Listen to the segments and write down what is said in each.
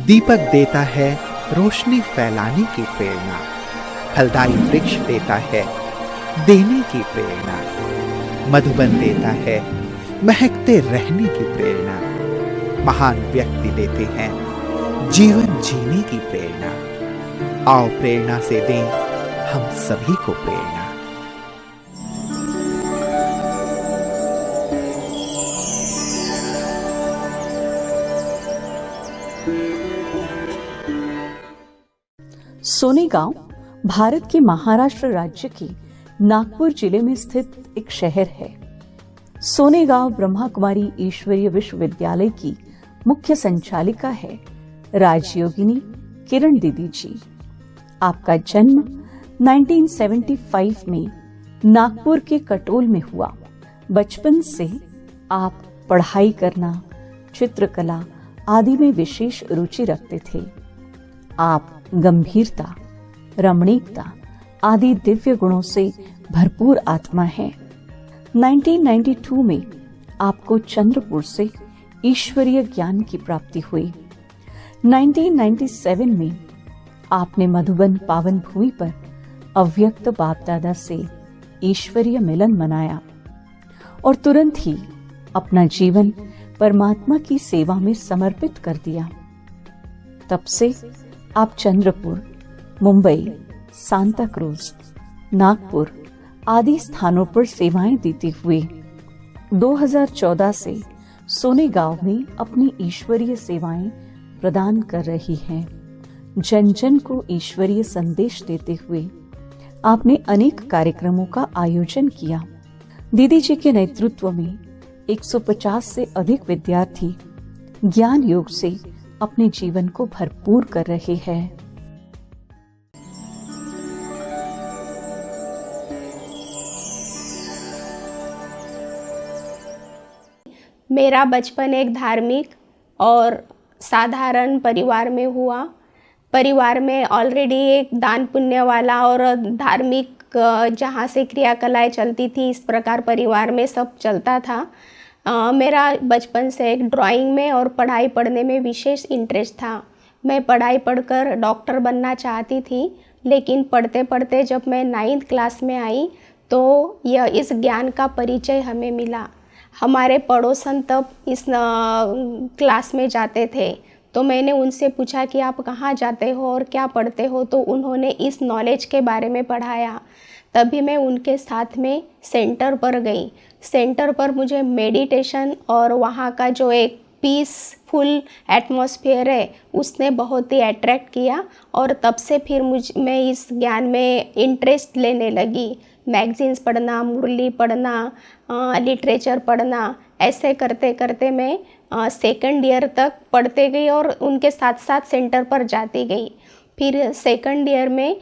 दीपक देता है रोशनी फैलाने की प्रेरणा, फलदायी वृक्ष देता है देने की प्रेरणा, मधुबन देता है महकते रहने की प्रेरणा, महान व्यक्ति देते हैं जीवन जीने की प्रेरणा। आओ प्रेरणा से दें हम सभी को प्रेरणा। सोनेगांव भारत के महाराष्ट्र राज्य के नागपुर जिले में स्थित एक शहर है। सोनेगांव ब्रह्मा कुमारी ईश्वरीय विश्वविद्यालय की मुख्य संचालिका है राजयोगिनी किरण दीदी जी। आपका जन्म 1975 में नागपुर के कटोल में हुआ। बचपन से आप पढ़ाई करना, चित्रकला आदि में विशेष रुचि रखते थे। आप गंभीरता, रमणीकता आदि दिव्य गुणों से भरपूर आत्मा है। 1992 में आपको चंद्रपुर से ईश्वरीय ज्ञान की प्राप्ति हुई। 1997 में आपने मधुबन पावन भूमि पर अव्यक्त बाप दादा से ईश्वरीय मिलन मनाया और तुरंत ही अपना जीवन परमात्मा की सेवा में समर्पित कर दिया। तब से आप चंद्रपुर, मुंबई, सांता क्रूज, नागपुर आदि स्थानों पर सेवाएं देते हुए 2014 से सोनेगांव में अपनी ईश्वरीय सेवाएं प्रदान कर रही हैं। जन जन को ईश्वरीय संदेश देते हुए आपने अनेक कार्यक्रमों का आयोजन किया। दीदी जी के नेतृत्व में 150 से अधिक विद्यार्थी ज्ञान योग से अपने जीवन को भरपूर कर रहे हैं। मेरा बचपन एक धार्मिक और साधारण परिवार में हुआ। परिवार में ऑलरेडी एक दान पुण्य वाला और धार्मिक जहाँ से क्रियाकलाएं चलती थी, इस प्रकार परिवार में सब चलता था। मेरा बचपन से एक ड्राइंग में और पढ़ाई पढ़ने में विशेष इंटरेस्ट था। मैं पढ़ाई पढ़कर डॉक्टर बनना चाहती थी, लेकिन पढ़ते पढ़ते जब मैं 9th क्लास में आई तो इस ज्ञान का परिचय हमें मिला। हमारे पड़ोसन तब इस क्लास में जाते थे, तो मैंने उनसे पूछा कि आप कहाँ जाते हो और क्या पढ़ते हो, तो उन्होंने इस नॉलेज के बारे में पढ़ाया। तभी मैं उनके साथ में सेंटर पर गई। सेंटर पर मुझे मेडिटेशन और वहाँ का जो एक पीसफुल एटमॉस्फेयर है उसने बहुत ही अट्रैक्ट किया और तब से फिर मैं इस ज्ञान में इंटरेस्ट लेने लगी। मैगजीन्स पढ़ना, मुरली पढ़ना, लिटरेचर पढ़ना, ऐसे करते करते मैं सेकंड ईयर तक पढ़ते गई और उनके साथ साथ सेंटर पर जाती गई। फिर सेकंड ईयर में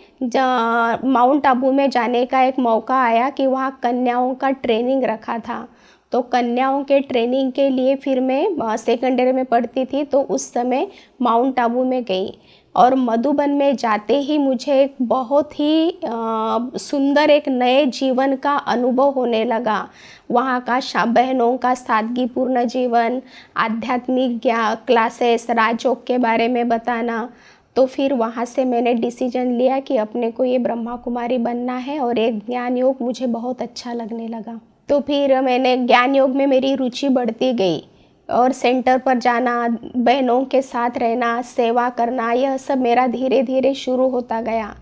माउंट आबू में जाने का एक मौका आया कि वहाँ कन्याओं का ट्रेनिंग रखा था। तो कन्याओं के ट्रेनिंग के लिए फिर मैं सेकंड ईयर में पढ़ती थी, तो उस समय माउंट आबू में गई और मधुबन में जाते ही मुझे एक बहुत ही सुंदर एक नए जीवन का अनुभव होने लगा। वहाँ का बहनों का सादगीपूर्ण जीवन, आध्यात्मिक क्लासेस, राजयोग के बारे में बताना। तो फिर वहाँ से मैंने डिसीजन लिया कि अपने को ये ब्रह्मा कुमारी बनना है और एक ज्ञान योग मुझे बहुत अच्छा लगने लगा। तो फिर मैंने ज्ञान योग में मेरी रुचि बढ़ती गई और सेंटर पर जाना, बहनों के साथ रहना, सेवा करना, यह सब मेरा धीरे धीरे शुरू होता गया।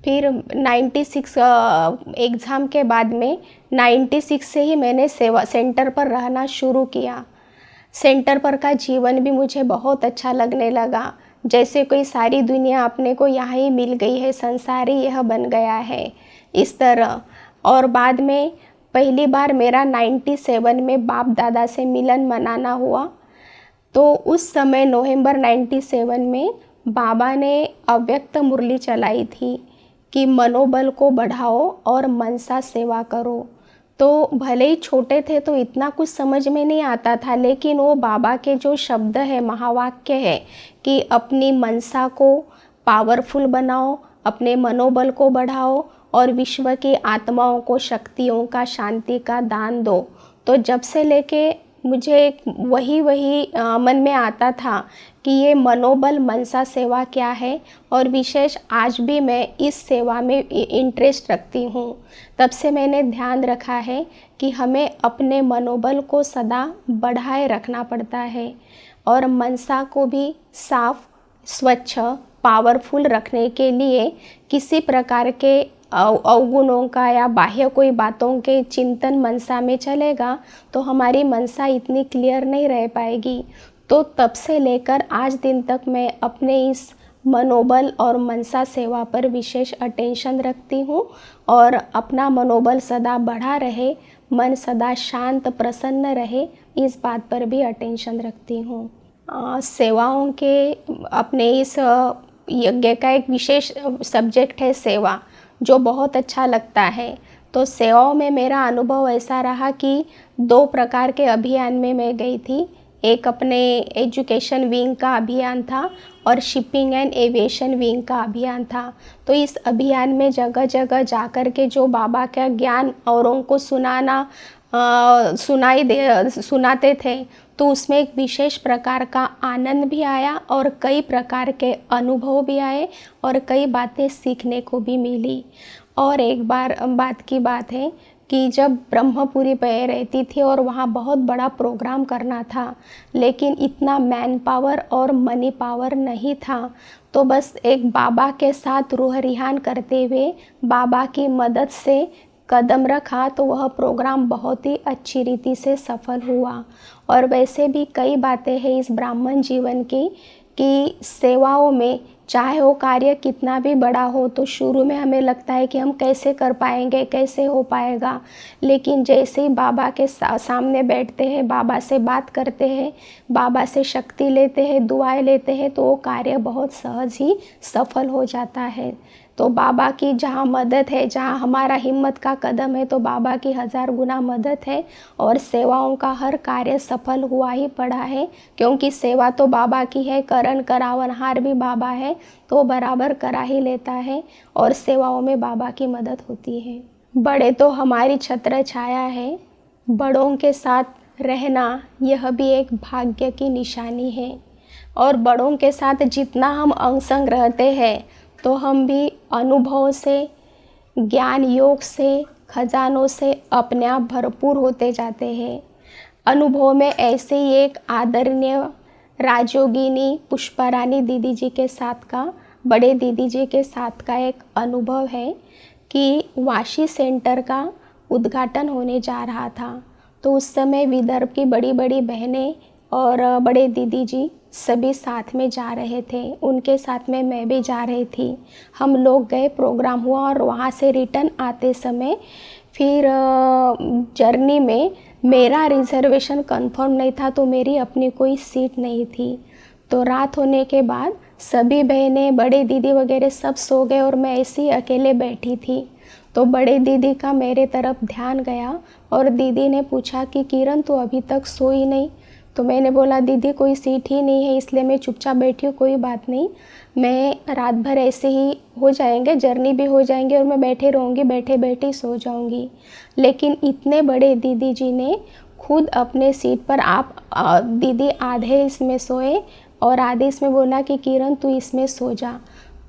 फिर 96 एग्ज़ाम के बाद में 96 से ही मैंने सेंटर पर रहना शुरू किया। सेंटर पर का जीवन भी मुझे बहुत अच्छा लगने लगा, जैसे कोई सारी दुनिया अपने को यहाँ ही मिल गई है, संसार ही यह बन गया है, इस तरह। और बाद में पहली बार मेरा 97 में बाप दादा से मिलन मनाना हुआ। तो उस समय नवंबर 97 में बाबा ने अव्यक्त मुरली चलाई थी कि मनोबल को बढ़ाओ और मनसा सेवा करो। तो भले ही छोटे थे तो इतना कुछ समझ में नहीं आता था, लेकिन वो बाबा के जो शब्द है, महावाक्य है कि अपनी मनसा को पावरफुल बनाओ, अपने मनोबल को बढ़ाओ और विश्व की आत्माओं को शक्तियों का, शांति का दान दो। तो जब से लेके मुझे एक वही मन में आता था कि ये मनोबल मनसा सेवा क्या है, और विशेष आज भी मैं इस सेवा में इंटरेस्ट रखती हूँ। तब से मैंने ध्यान रखा है कि हमें अपने मनोबल को सदा बढ़ाए रखना पड़ता है और मनसा को भी साफ, स्वच्छ, पावरफुल रखने के लिए किसी प्रकार के अवगुणों का या बाह्य कोई बातों के चिंतन मनसा में चलेगा तो हमारी मनसा इतनी क्लियर नहीं रह पाएगी। तो तब से लेकर आज दिन तक मैं अपने इस मनोबल और मनसा सेवा पर विशेष अटेंशन रखती हूँ और अपना मनोबल सदा बढ़ा रहे, मन सदा शांत प्रसन्न रहे, इस बात पर भी अटेंशन रखती हूँ। सेवाओं के अपने इस यज्ञ का एक विशेष सब्जेक्ट है सेवा, जो बहुत अच्छा लगता है। तो सेवाओं में मेरा अनुभव ऐसा रहा कि 2 प्रकार के अभियान में मैं गई थी। एक अपने एजुकेशन विंग का अभियान था और शिपिंग एंड एविएशन विंग का अभियान था। तो इस अभियान में जगह जगह जाकर के जो बाबा का ज्ञान औरों को सुनाते थे, तो उसमें एक विशेष प्रकार का आनंद भी आया और कई प्रकार के अनुभव भी आए और कई बातें सीखने को भी मिली। और एक बात की बात है कि जब ब्रह्मपुरी पे रहती थी और वहाँ बहुत बड़ा प्रोग्राम करना था, लेकिन इतना मैन पावर और मनी पावर नहीं था, तो बस एक बाबा के साथ रूह रिहान करते हुए बाबा की मदद से कदम रखा तो वह प्रोग्राम बहुत ही अच्छी रीति से सफल हुआ। और वैसे भी कई बातें हैं इस ब्राह्मण जीवन की कि सेवाओं में चाहे वो कार्य कितना भी बड़ा हो तो शुरू में हमें लगता है कि हम कैसे कर पाएंगे, कैसे हो पाएगा, लेकिन जैसे ही बाबा के सामने बैठते हैं, बाबा से बात करते हैं, बाबा से शक्ति लेते हैं, दुआएं लेते हैं, तो वो कार्य बहुत सहज ही सफल हो जाता है। तो बाबा की जहाँ मदद है, जहाँ हमारा हिम्मत का कदम है, तो बाबा की 1000 गुना मदद है और सेवाओं का हर कार्य सफल हुआ ही पड़ा है, क्योंकि सेवा तो बाबा की है, करण करावनहार भी बाबा है, तो बराबर करा ही लेता है और सेवाओं में बाबा की मदद होती है। बड़े तो हमारी छत्र छाया है, बड़ों के साथ रहना यह भी एक भाग्य की निशानी है और बड़ों के साथ जितना हम अंग संग रहते हैं तो हम भी अनुभव से, ज्ञान योग से, खजानों से अपने आप भरपूर होते जाते हैं। अनुभव में ऐसे ही एक आदरणीय राजयोगिनी पुष्पारानी दीदी जी के साथ का, बड़े दीदी जी के साथ का एक अनुभव है कि वाशी सेंटर का उद्घाटन होने जा रहा था। तो उस समय विदर्भ की बड़ी बड़ी बहनें और बड़े दीदी जी सभी साथ में जा रहे थे, उनके साथ में मैं भी जा रही थी। हम लोग गए, प्रोग्राम हुआ और वहाँ से रिटर्न आते समय फिर जर्नी में मेरा रिजर्वेशन कंफर्म नहीं था, तो मेरी अपनी कोई सीट नहीं थी। तो रात होने के बाद सभी बहनें, बड़े दीदी वगैरह सब सो गए और मैं ऐसे ही अकेले बैठी थी। तो बड़े दीदी का मेरे तरफ ध्यान गया और दीदी ने पूछा कि किरण तू अभी तक सोई नहीं? तो मैंने बोला दीदी कोई सीट ही नहीं है, इसलिए मैं चुपचाप बैठी हूँ, कोई बात नहीं, मैं रात भर ऐसे ही हो जाएंगे, जर्नी भी हो जाएंगे और मैं बैठे रहूँगी, बैठे बैठे सो जाऊँगी। लेकिन इतने बड़े दीदी जी ने खुद अपने सीट पर दीदी आधे इसमें सोए और आधे इसमें बोला कि किरण तू इसमें सो जा।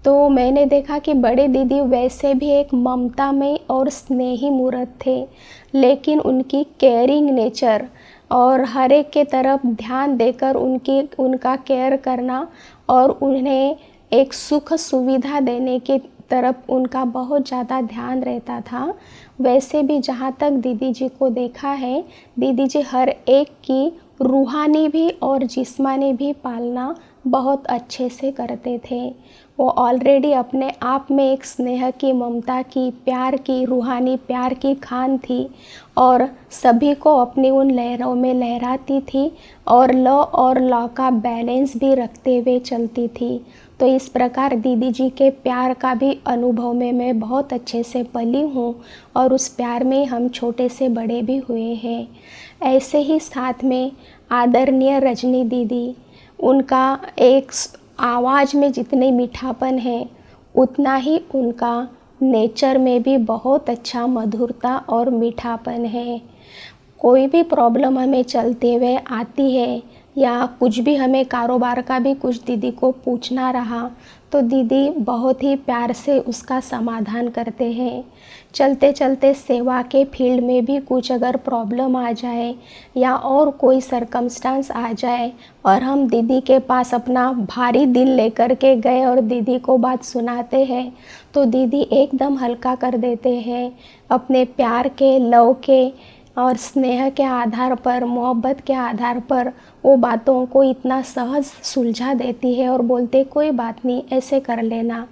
तो मैंने देखा कि बड़े दीदी वैसे भी एक ममता में और स्नेही मूर्त थे, लेकिन उनकी केयरिंग नेचर और हर एक के तरफ ध्यान देकर उनका केयर करना और उन्हें एक सुख सुविधा देने की तरफ उनका बहुत ज़्यादा ध्यान रहता था। वैसे भी जहाँ तक दीदी जी को देखा है, दीदी जी हर एक की रूहानी भी और जिस्मानी भी पालना बहुत अच्छे से करते थे। वो ऑलरेडी अपने आप में एक स्नेह की, ममता की, प्यार की, रूहानी प्यार की खान थी और सभी को अपनी उन लहरों में लहराती थी और लॉ का बैलेंस भी रखते हुए चलती थी। तो इस प्रकार दीदी जी के प्यार का भी अनुभव में मैं बहुत अच्छे से पली हूँ और उस प्यार में हम छोटे से बड़े भी हुए हैं। ऐसे ही साथ में आदरणीय रजनी दीदी, उनका एक आवाज़ में जितने मीठापन है उतना ही उनका नेचर में भी बहुत अच्छा मधुरता और मीठापन है। कोई भी प्रॉब्लम हमें चलते हुए आती है या कुछ भी हमें कारोबार का भी कुछ दीदी को पूछना रहा तो दीदी बहुत ही प्यार से उसका समाधान करते हैं। चलते चलते सेवा के फील्ड में भी कुछ अगर प्रॉब्लम आ जाए या और कोई सरकमस्टांस आ जाए और हम दीदी के पास अपना भारी दिल लेकर के गए और दीदी को बात सुनाते हैं तो दीदी एकदम हल्का कर देते हैं। अपने प्यार के, लव के और स्नेह के आधार पर, मोहब्बत के आधार पर वो बातों को इतना सहज सुलझा देती है और बोलते कोई बात नहीं, ऐसे कर लेना।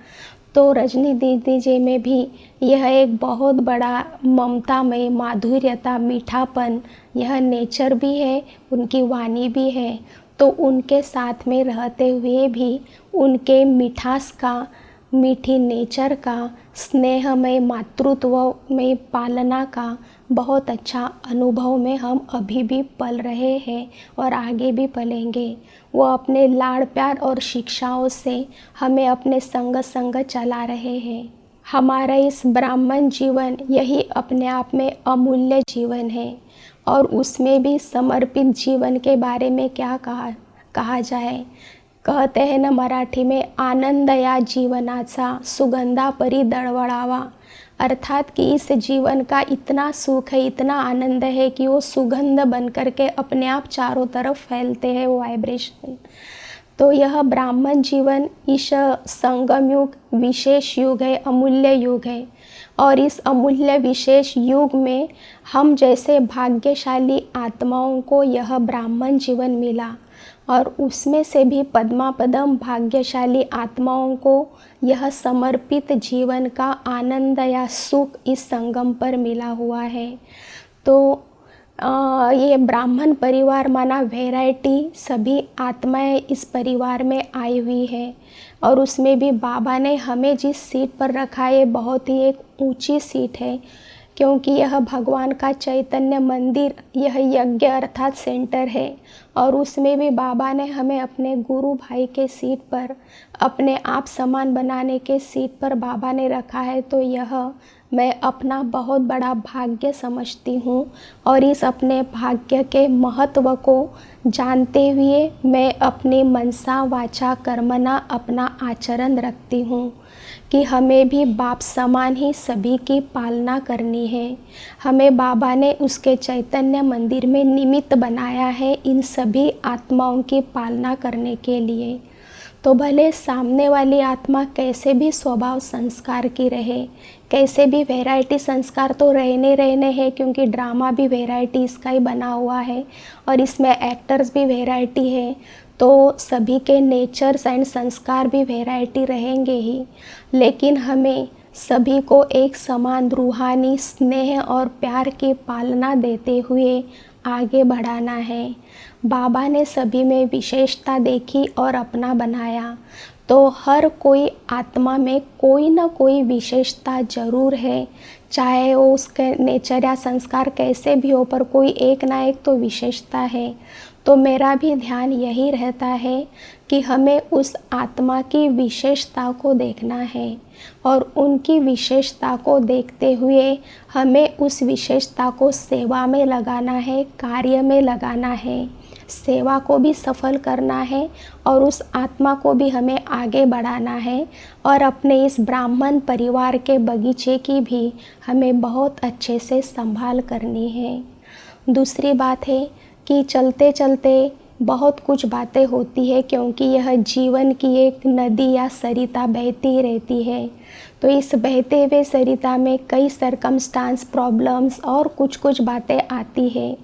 तो रजनी दीदी जी में भी यह एक बहुत बड़ा ममता में माधुर्यता, मीठापन, यह नेचर भी है, उनकी वाणी भी है। तो उनके साथ में रहते हुए भी उनके मिठास का, मीठी नेचर का, स्नेह में, मातृत्व में पालना का बहुत अच्छा अनुभव में हम अभी भी पल रहे हैं और आगे भी पलेंगे। वो अपने लाड़ प्यार और शिक्षाओं से हमें अपने संग चला रहे हैं। हमारा इस ब्राह्मण जीवन यही अपने आप में अमूल्य जीवन है और उसमें भी समर्पित जीवन के बारे में क्या कहा जाए। कहते हैं ना मराठी में, आनंद या जीवनाचा सुगंधा परी दळवळावा, अर्थात कि इस जीवन का इतना सुख है, इतना आनंद है कि वो सुगंध बन करके अपने आप चारों तरफ फैलते हैं, वो वाइब्रेशन। तो यह ब्राह्मण जीवन इस संगम युग विशेष युग है, अमूल्य युग है और इस अमूल्य विशेष युग में हम जैसे भाग्यशाली आत्माओं को यह ब्राह्मण जीवन मिला और उसमें से भी पद्मापदम भाग्यशाली आत्माओं को यह समर्पित जीवन का आनंद या सुख इस संगम पर मिला हुआ है। तो ये ब्राह्मण परिवार माना वैरायटी, सभी आत्माएं इस परिवार में आई हुई है और उसमें भी बाबा ने हमें जिस सीट पर रखा है बहुत ही एक ऊंची सीट है, क्योंकि यह भगवान का चैतन्य मंदिर, यह यज्ञ अर्थात सेंटर है और उसमें भी बाबा ने हमें अपने गुरु भाई के सीट पर, अपने आप समान बनाने के सीट पर बाबा ने रखा है। तो यह मैं अपना बहुत बड़ा भाग्य समझती हूँ और इस अपने भाग्य के महत्व को जानते हुए मैं अपने मनसा वाचा कर्मणा अपना आचरण रखती हूँ कि हमें भी बाप समान ही सभी की पालना करनी है। हमें बाबा ने उसके चैतन्य मंदिर में निमित्त बनाया है इन सभी आत्माओं की पालना करने के लिए। तो भले सामने वाली आत्मा कैसे भी स्वभाव संस्कार की रहे, कैसे भी वैरायटी संस्कार तो रहने हैं, क्योंकि ड्रामा भी वैरायटी इसका ही बना हुआ है और इसमें एक्टर्स भी वैरायटी है, तो सभी के नेचर्स एंड संस्कार भी वैरायटी रहेंगे ही। लेकिन हमें सभी को एक समान रूहानी स्नेह और प्यार की पालना देते हुए आगे बढ़ाना है। बाबा ने सभी में विशेषता देखी और अपना बनाया, तो हर कोई आत्मा में कोई ना कोई विशेषता ज़रूर है, चाहे वो उसके नेचर या संस्कार कैसे भी हो, पर कोई एक ना एक तो विशेषता है। तो मेरा भी ध्यान यही रहता है कि हमें उस आत्मा की विशेषता को देखना है और उनकी विशेषता को देखते हुए हमें उस विशेषता को सेवा में लगाना है, कार्य में लगाना है, सेवा को भी सफल करना है और उस आत्मा को भी हमें आगे बढ़ाना है और अपने इस ब्राह्मण परिवार के बगीचे की भी हमें बहुत अच्छे से संभाल करनी है। दूसरी बात है कि चलते चलते बहुत कुछ बातें होती है, क्योंकि यह जीवन की एक नदी या सरिता बहती ही रहती है। तो इस बहते हुए सरिता में कई सरकमस्टांस, प्रॉब्लम्स और कुछ बातें आती है,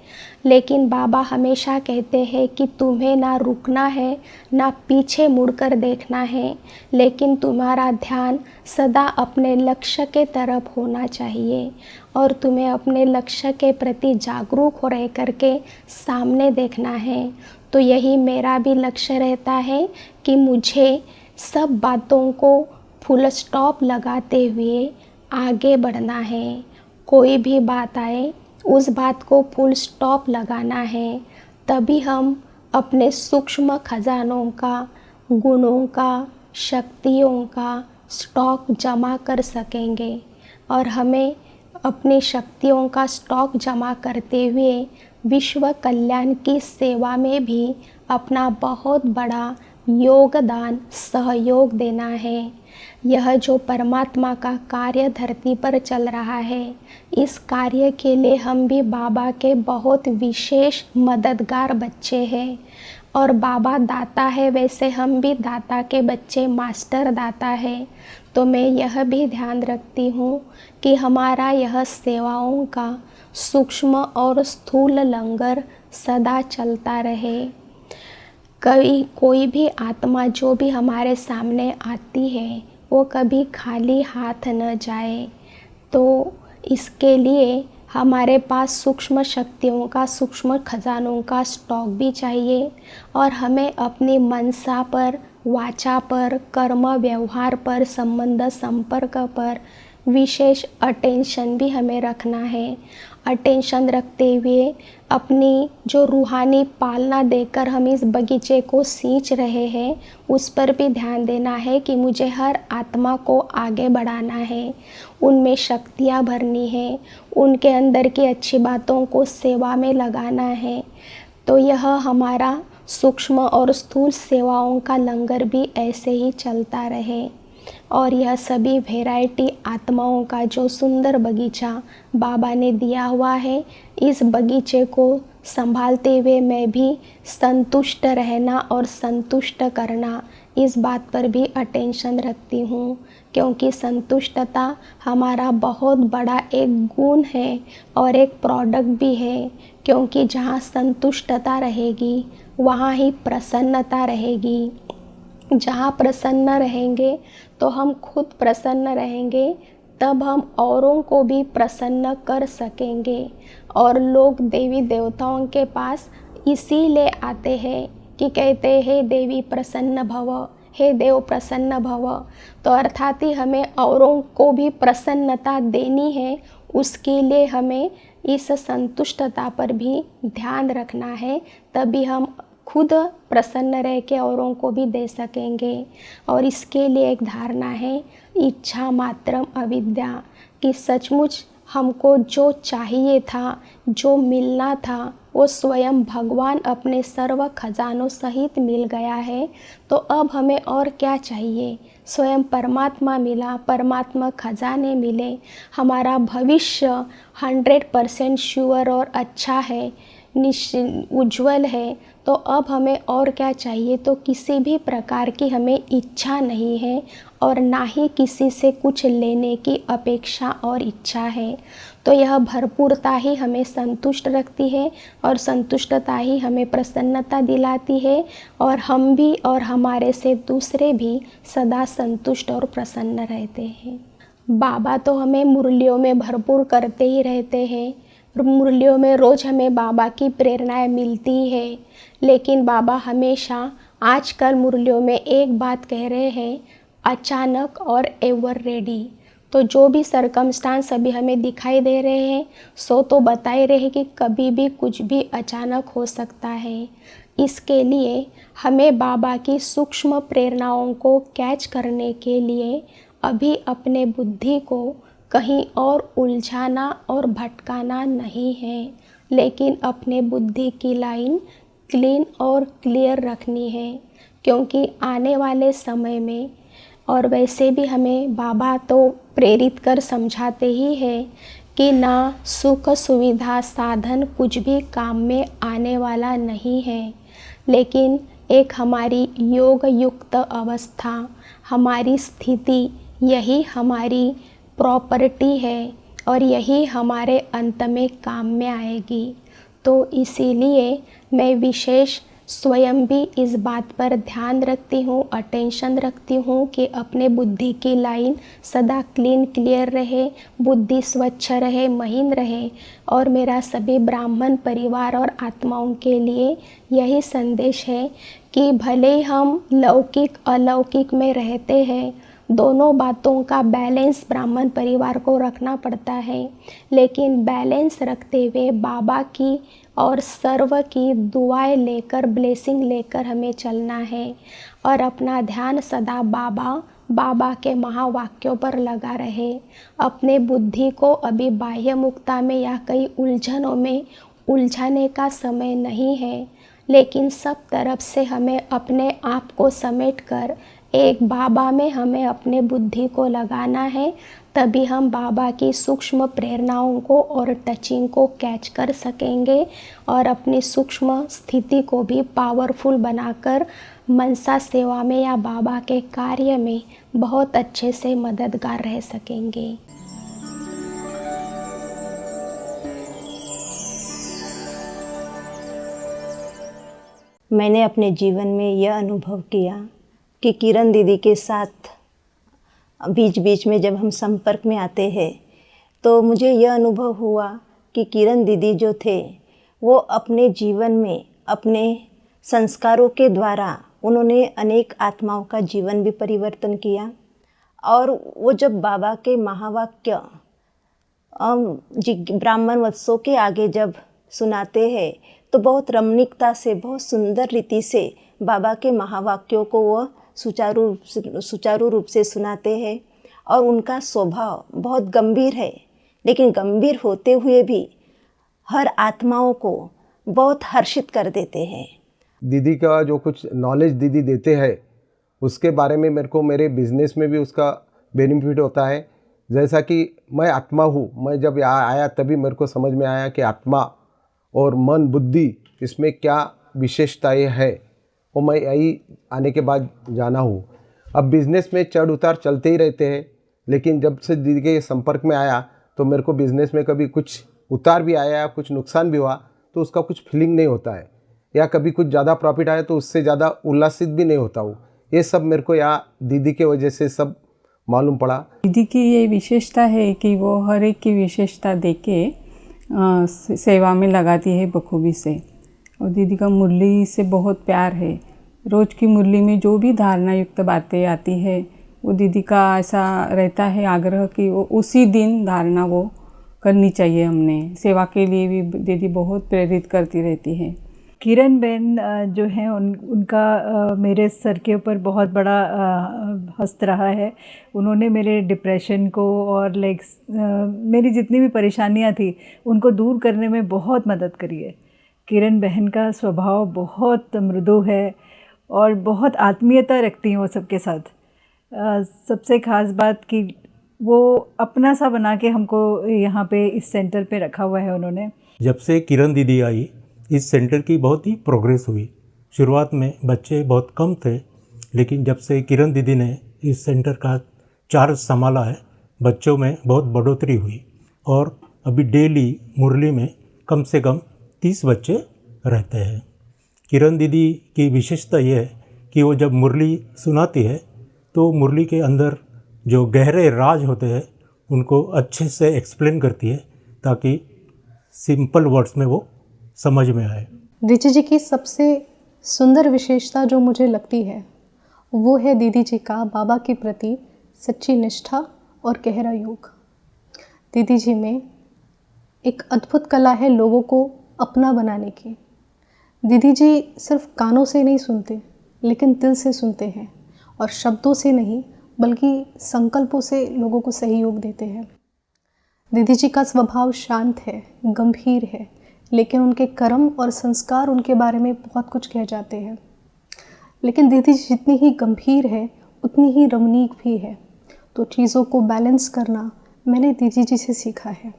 लेकिन बाबा हमेशा कहते हैं कि तुम्हें ना रुकना है, ना पीछे मुड़कर देखना है, लेकिन तुम्हारा ध्यान सदा अपने लक्ष्य के तरफ होना चाहिए और तुम्हें अपने लक्ष्य के प्रति जागरूक हो रह करके सामने देखना है। तो यही मेरा भी लक्ष्य रहता है कि मुझे सब बातों को फुल स्टॉप लगाते हुए आगे बढ़ना है। कोई भी बात आए उस बात को फुल स्टॉप लगाना है, तभी हम अपने सूक्ष्म खजानों का, गुणों का, शक्तियों का स्टॉक जमा कर सकेंगे और हमें अपनी शक्तियों का स्टॉक जमा करते हुए विश्व कल्याण की सेवा में भी अपना बहुत बड़ा योगदान सहयोग देना है। यह जो परमात्मा का कार्य धरती पर चल रहा है, इस कार्य के लिए हम भी बाबा के बहुत विशेष मददगार बच्चे हैं। और बाबा दाता है, वैसे हम भी दाता के बच्चे, मास्टर दाता है। तो मैं यह भी ध्यान रखती हूँ कि हमारा यह सेवाओं का सूक्ष्म और स्थूल लंगर सदा चलता रहे। कोई भी आत्मा जो भी हमारे सामने आती है वो कभी खाली हाथ न जाए। तो इसके लिए हमारे पास सूक्ष्म शक्तियों का, सूक्ष्म खजानों का स्टॉक भी चाहिए और हमें अपनी मनसा पर, वाचा पर, कर्म व्यवहार पर, संबंध संपर्क पर विशेष अटेंशन भी हमें रखना है। अटेंशन रखते हुए अपनी जो रूहानी पालना देकर हम इस बगीचे को सींच रहे हैं, उस पर भी ध्यान देना है कि मुझे हर आत्मा को आगे बढ़ाना है, उनमें शक्तियाँ भरनी है, उनके अंदर की अच्छी बातों को सेवा में लगाना है। तो यह हमारा सूक्ष्म और स्थूल सेवाओं का लंगर भी ऐसे ही चलता रहे। और यह सभी वैरायटी आत्माओं का जो सुंदर बगीचा बाबा ने दिया हुआ है, इस बगीचे को संभालते हुए मैं भी संतुष्ट रहना और संतुष्ट करना, इस बात पर भी अटेंशन रखती हूँ। क्योंकि संतुष्टता हमारा बहुत बड़ा एक गुण है और एक प्रोडक्ट भी है। क्योंकि जहाँ संतुष्टता रहेगी वहाँ ही प्रसन्नता रहेगी। जहाँ प्रसन्न रहेंगे तो हम खुद प्रसन्न रहेंगे, तब हम औरों को भी प्रसन्न कर सकेंगे। और लोग देवी देवताओं के पास इसीलिए आते हैं कि कहते हैं देवी प्रसन्न भव, हे देव प्रसन्न भव। तो अर्थात ही हमें औरों को भी प्रसन्नता देनी है, उसके लिए हमें इस संतुष्टता पर भी ध्यान रखना है, तभी हम खुद प्रसन्न रह के औरों को भी दे सकेंगे। और इसके लिए एक धारणा है, इच्छा मात्रम अविद्या, कि सचमुच हमको जो चाहिए था, जो मिलना था, वो स्वयं भगवान अपने सर्व खजानों सहित मिल गया है। तो अब हमें और क्या चाहिए? स्वयं परमात्मा मिला, परमात्मा खजाने मिले, हमारा भविष्य 100% श्योर और अच्छा है, उज्जवल है। तो अब हमें और क्या चाहिए? तो किसी भी प्रकार की हमें इच्छा नहीं है और ना ही किसी से कुछ लेने की अपेक्षा और इच्छा है। तो यह भरपूरता ही हमें संतुष्ट रखती है और संतुष्टता ही हमें प्रसन्नता दिलाती है, और हम भी और हमारे से दूसरे भी सदा संतुष्ट और प्रसन्न रहते हैं। बाबा तो हमें मुरलियों में भरपूर करते ही रहते हैं। मुरलियों में रोज़ हमें बाबा की प्रेरणाएं मिलती है, लेकिन बाबा हमेशा आजकल मुरलियों में एक बात कह रहे हैं, अचानक और एवर रेडी। तो जो भी सरकमस्टांस अभी हमें दिखाई दे रहे हैं, सो तो बता ही रहे कि कभी भी कुछ भी अचानक हो सकता है। इसके लिए हमें बाबा की सूक्ष्म प्रेरणाओं को कैच करने के लिए अभी अपने बुद्धि को कहीं और उलझाना और भटकाना नहीं है, लेकिन अपने बुद्धि की लाइन क्लीन और क्लियर रखनी है। क्योंकि आने वाले समय में, और वैसे भी हमें बाबा तो प्रेरित कर समझाते ही है कि ना सुख सुविधा साधन कुछ भी काम में आने वाला नहीं है, लेकिन एक हमारी योग युक्त अवस्था, हमारी स्थिति, यही हमारी प्रॉपर्टी है और यही हमारे अंत में काम में आएगी। तो इसीलिए मैं विशेष स्वयं भी इस बात पर ध्यान रखती हूँ, अटेंशन रखती हूँ कि अपने बुद्धि की लाइन सदा क्लीन क्लियर रहे, बुद्धि स्वच्छ रहे, महीन रहे। और मेरा सभी ब्राह्मण परिवार और आत्माओं के लिए यही संदेश है कि भले हम लौकिक अलौकिक में रहते हैं, दोनों बातों का बैलेंस ब्राह्मण परिवार को रखना पड़ता है, लेकिन बैलेंस रखते हुए बाबा की और सर्व की दुआएं लेकर, ब्लेसिंग लेकर हमें चलना है। और अपना ध्यान सदा बाबा, बाबा के महावाक्यों पर लगा रहे। अपने बुद्धि को अभी बाह्य मुक्ता में या कई उलझनों में उलझाने का समय नहीं है, लेकिन सब तरफ से हमें अपने आप को समेटकर एक बाबा में हमें अपने बुद्धि को लगाना है। तभी हम बाबा की सूक्ष्म प्रेरणाओं को और टचिंग को कैच कर सकेंगे और अपनी सूक्ष्म स्थिति को भी पावरफुल बनाकर मनसा सेवा में या बाबा के कार्य में बहुत अच्छे से मददगार रह सकेंगे। मैंने अपने जीवन में यह अनुभव किया कि किरण दीदी के साथ बीच बीच में जब हम संपर्क में आते हैं तो मुझे यह अनुभव हुआ कि किरण दीदी जो थे वो अपने जीवन में अपने संस्कारों के द्वारा उन्होंने अनेक आत्माओं का जीवन भी परिवर्तन किया। और वो जब बाबा के महावाक्य ब्राह्मण वत्सों के आगे जब सुनाते हैं तो बहुत रमणीकता से, बहुत सुंदर रीति से बाबा के महावाक्यों को वो सुचारू रूप से सुनाते हैं। और उनका स्वभाव बहुत गंभीर है, लेकिन गंभीर होते हुए भी हर आत्माओं को बहुत हर्षित कर देते हैं। दीदी का जो कुछ नॉलेज दीदी देते हैं उसके बारे में मेरे को मेरे बिज़नेस में भी उसका बेनिफिट होता है। जैसा कि मैं आत्मा हूँ, मैं जब यहाँ आया तभी मेरे को समझ में आया कि आत्मा और मन बुद्धि इसमें क्या विशेषताएं है, वो मैं यही आने के बाद जाना हूँ। अब बिज़नेस में चढ़ उतार चलते ही रहते हैं, लेकिन जब से दीदी के संपर्क में आया तो मेरे को बिज़नेस में कभी कुछ उतार भी आया, कुछ नुकसान भी हुआ तो उसका कुछ फीलिंग नहीं होता है, या कभी कुछ ज़्यादा प्रॉफिट आया तो उससे ज़्यादा उल्लासित भी नहीं होता हूँ। ये सब मेरे को यहाँ दीदी के वजह से सब मालूम पड़ा। दीदी की ये विशेषता है कि वो हर एक की विशेषता देख के सेवा में लगाती है बखूबी से। और दीदी का मुरली से बहुत प्यार है। रोज़ की मुरली में जो भी धारणा युक्त बातें आती है वो दीदी का ऐसा रहता है आग्रह कि वो उसी दिन धारणा वो करनी चाहिए। हमने सेवा के लिए भी दीदी बहुत प्रेरित करती रहती है। किरण बहन जो हैं उनका मेरे सर के ऊपर बहुत बड़ा हस्त रहा है। उन्होंने मेरे डिप्रेशन को और मेरी जितनी भी परेशानियां थी उनको दूर करने में बहुत मदद करी है। किरण बहन का स्वभाव बहुत मृदु है और बहुत आत्मीयता रखती हैं वो सबके साथ। सबसे ख़ास बात कि वो अपना सा बना के हमको यहाँ पे इस सेंटर पे रखा हुआ है उन्होंने। जब से किरण दीदी आई इस सेंटर की बहुत ही प्रोग्रेस हुई। शुरुआत में बच्चे बहुत कम थे, लेकिन जब से किरण दीदी ने इस सेंटर का चार्ज संभाला है बच्चों में बहुत बढ़ोतरी हुई। और अभी डेली मुरली में कम से कम 30 बच्चे रहते हैं। किरण दीदी की विशेषता ये है कि वो जब मुरली सुनाती है तो मुरली के अंदर जो गहरे राज होते हैं उनको अच्छे से एक्सप्लेन करती है ताकि सिंपल वर्ड्स में वो समझ में आए। दीदी जी की सबसे सुंदर विशेषता जो मुझे लगती है वो है दीदी जी का बाबा के प्रति सच्ची निष्ठा और गहरा योग। दीदी जी में एक अद्भुत कला है लोगों को अपना बनाने की। दीदी जी सिर्फ कानों से नहीं सुनते, लेकिन दिल से सुनते हैं और शब्दों से नहीं बल्कि संकल्पों से लोगों को सहयोग देते हैं। दीदी जी का स्वभाव शांत है, गंभीर है, लेकिन उनके कर्म और संस्कार उनके बारे में बहुत कुछ कह जाते हैं। लेकिन दीदी जी जितनी ही गंभीर है उतनी ही रमणीक भी है। तो चीज़ों को बैलेंस करना मैंने दीदी जी से सीखा है।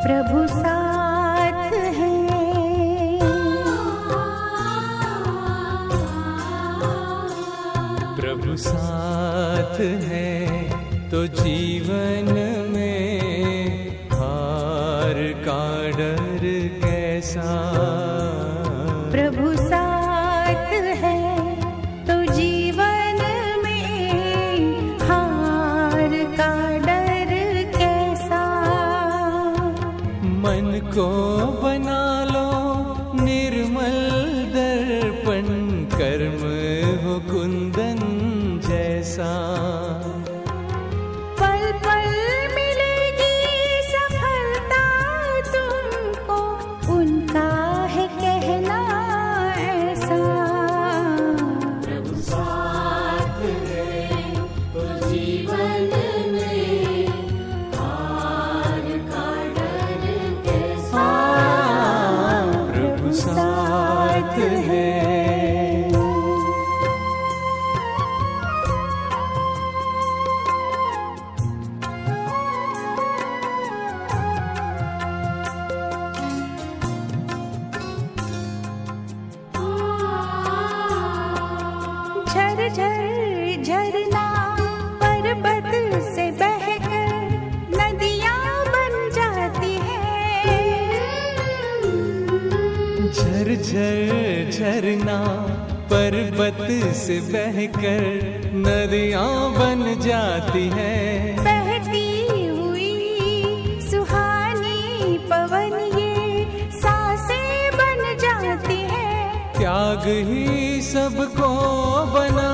प्रभु साथ है, प्रभु साथ है तो जीवन में हार का डर कैसा। प्रभु साथ है तो जीवन में हार का डर कैसा। मन को बना लो निर्मल दर्पण, कर्म हो कुंदन जैसा। पल पल मिलेगी सफलता, झर झरना पर्वत से बहकर नदियाँ बन जाती हैं। झर झर झरना पर्वत से बहकर नदियाँ बन जाती हैं। बहती हुई सुहानी पवन ये सांसें बन जाती हैं। त्याग ही सबको बना